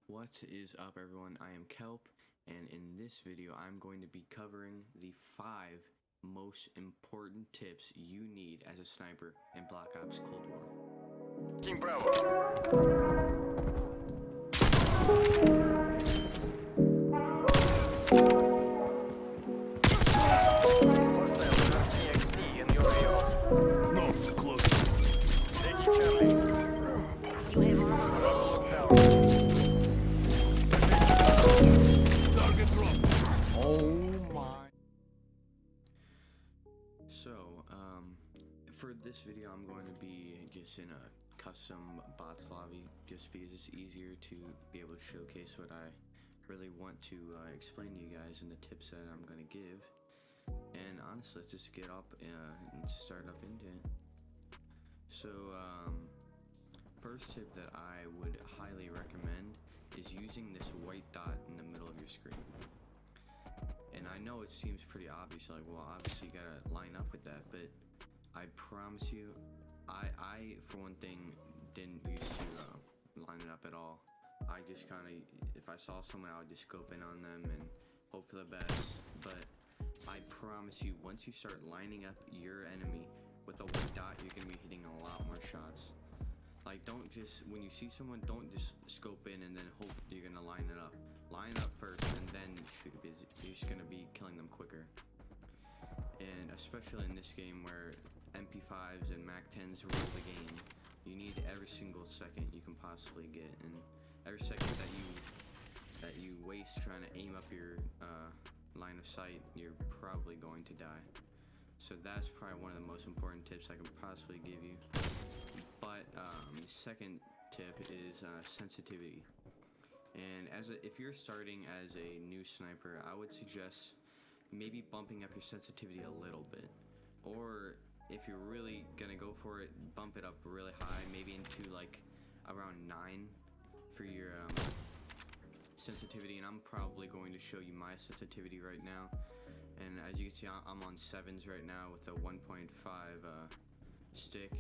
What is up, everyone? I am Kelp, and in this video I'm going to be covering the 5 most important tips you need as a sniper in Black Ops Cold War. King Bravo. For this video I'm going to be just in a custom bots lobby just because it's easier to be able to showcase what I really want to explain to you guys and the tips that I'm going to give. And honestly, let's just get up and start up into it. So first tip that I would highly recommend is using this white dot in the middle of your screen. And I know it seems pretty obvious, like, well, obviously you gotta line up with that, but I promise you, I for one thing, didn't used to line it up at all. I just kind of, if I saw someone, I would just scope in on them and hope for the best. But I promise you, once you start lining up your enemy with a white dot, you're going to be hitting a lot more shots. Like, don't just, when you see someone, don't just scope in and then hope you're going to line it up. Line up first and then shoot, because you're just going to be killing them quicker. And especially in this game where MP5s and MAC-10s rule the game, you need every single second you can possibly get, and every second that you waste trying to aim up your line of sight, you're probably going to die. So that's probably one of the most important tips I can possibly give you. But the second tip is sensitivity. And if you're starting as a new sniper, I would suggest maybe bumping up your sensitivity a little bit, or if you're really gonna go for it, bump it up really high, maybe into like around 9 for your sensitivity. And I'm probably going to show you my sensitivity right now, and as you can see, I'm on 7s right now with a 1.5 stick.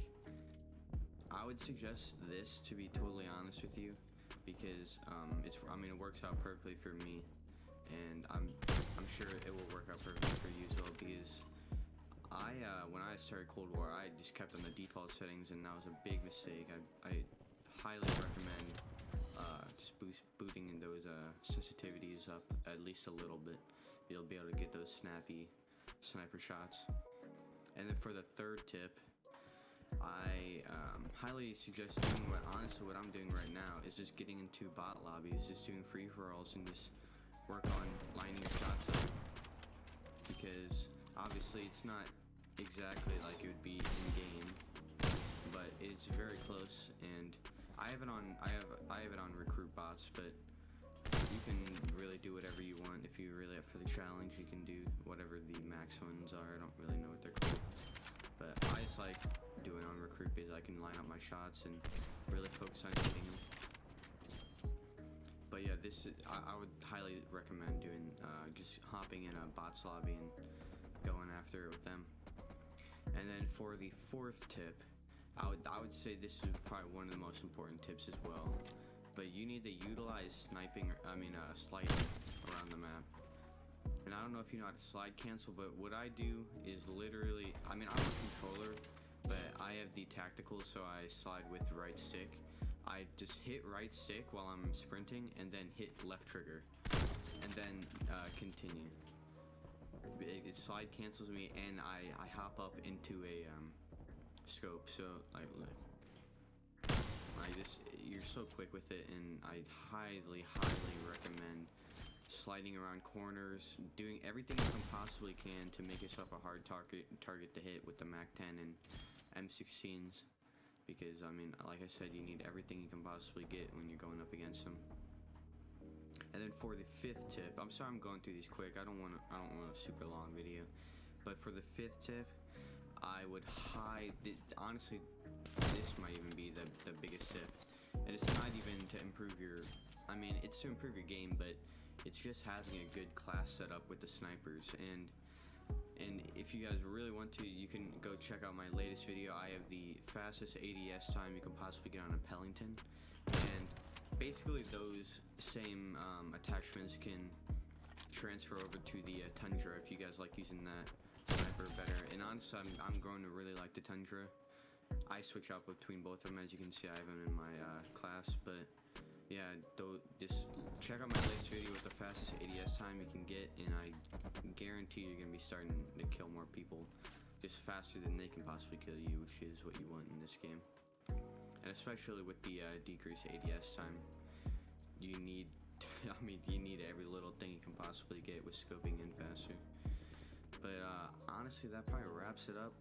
I would suggest this, to be totally honest with you, because it works out perfectly for me. And I'm sure it will work out perfectly for you as well, because when I started Cold War, I just kept on the default settings, and that was a big mistake. I highly recommend just booting in those sensitivities up at least a little bit. You'll be able to get those snappy sniper shots. And then for the third tip, I highly suggest doing what I'm doing right now, is just getting into bot lobbies, just doing free-for-alls, and just work on lining your shots up, because obviously it's not exactly like it would be in game, but it's very close. And I have it on recruit bots, but you can really do whatever you want. If you're really up for the challenge, you can do whatever the max ones are. I don't really know what they're called, but I just like doing on recruit because I can line up my shots and really focus on hitting them. But yeah, I would highly recommend doing just hopping in a bots lobby and going after it with them. And then for the fourth tip, I would say this is probably one of the most important tips as well. But you need to utilize sliding around the map. And I don't know if you know how to slide cancel, but what I do is literally, I'm a controller, but I have the tactical, so I slide with right stick. I just hit right stick while I'm sprinting, and then hit left trigger, and then continue. It slide cancels me, and I hop up into a scope. So you're so quick with it, and I highly recommend sliding around corners, doing everything you can possibly to make yourself a hard target to hit with the MAC-10 and M16s. Because like I said, you need everything you can possibly get when you're going up against them. And then for the fifth tip, I'm sorry I'm going through these quick. I don't want a super long video. But for the fifth tip, I would honestly, this might even be the biggest tip. And it's not even to improve it's to improve your game, but it's just having a good class set up with the snipers. And if you guys really want to, you can go check out my latest video. I have the fastest ADS time you can possibly get on a Pellington, and basically those same attachments can transfer over to the Tundra if you guys like using that sniper better. And honestly, I'm growing to really like the Tundra. I switch up between both of them. As you can see, I have them in my class. But yeah, just check out my latest video with the fastest ADS time you can get, and I guarantee you're gonna be starting to kill more people just faster than they can possibly kill you, which is what you want in this game. And especially with the decreased ADS time, you need you need every little thing you can possibly get with scoping in faster. But honestly, that probably wraps it up.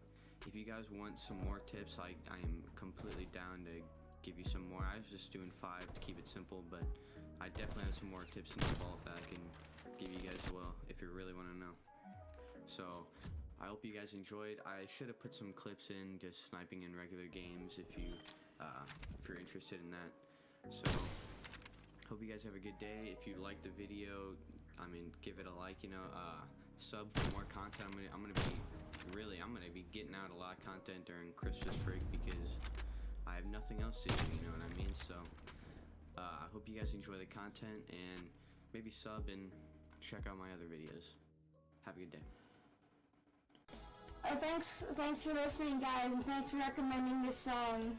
If you guys want some more tips, I am completely down to give you some more. I was just doing 5 to keep it simple, but I definitely have some more tips in the vault that I can give you guys as well if you really want to know. So I hope you guys enjoyed. I should have put some clips in just sniping in regular games if you're interested in that. So hope you guys have a good day. If you like the video, I mean, give it a like, you know, sub for more content. I'm gonna be getting out a lot of content during Christmas break because I have nothing else to do, you know what I mean? So I hope you guys enjoy the content, and maybe sub and check out my other videos. Have a good day. Thanks for listening, guys, and thanks for recommending this song.